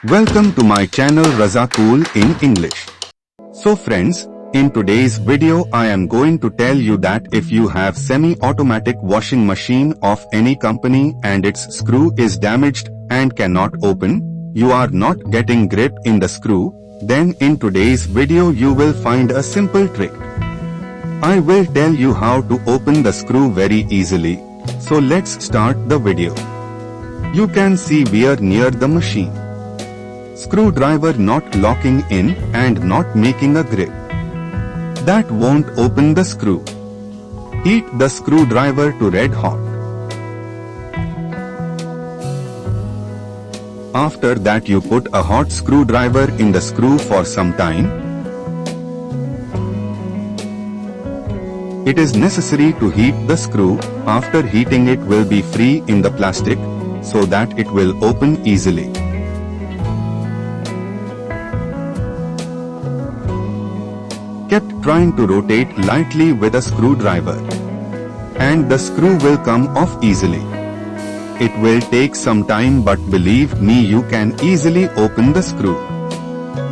Welcome to my channel Raza Cool in English. So friends, in today's video I am going to tell you that if you have semi-automatic washing machine of any company and its screw is damaged and cannot open, you are not getting grip in the screw, then in today's video you will find a simple trick. I will tell you how to open the screw very easily. So let's start the video. You can see we are near the machine. Screwdriver not locking in and not making a grip. That won't open the screw. Heat the screwdriver to red hot. After that you put a hot screwdriver in the screw for some time. It is necessary to heat the screw. After heating it will be free in the plastic, so that it will open easily. Kept trying to rotate lightly with a screwdriver, and the screw will come off easily. It will take some time, but believe me, you can easily open the screw.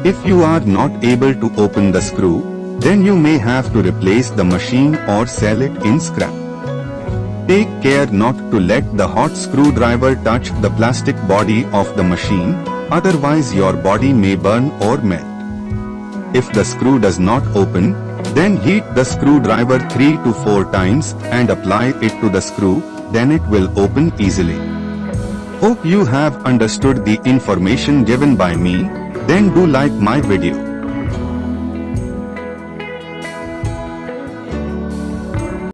If you are not able to open the screw, then you may have to replace the machine or sell it in scrap. Take care not to let the hot screwdriver touch the plastic body of the machine, otherwise your body may burn or melt. If the screw does not open, then heat the screwdriver 3 to 4 times and apply it to the screw, then it will open easily. Hope you have understood the information given by me. Then do like my video.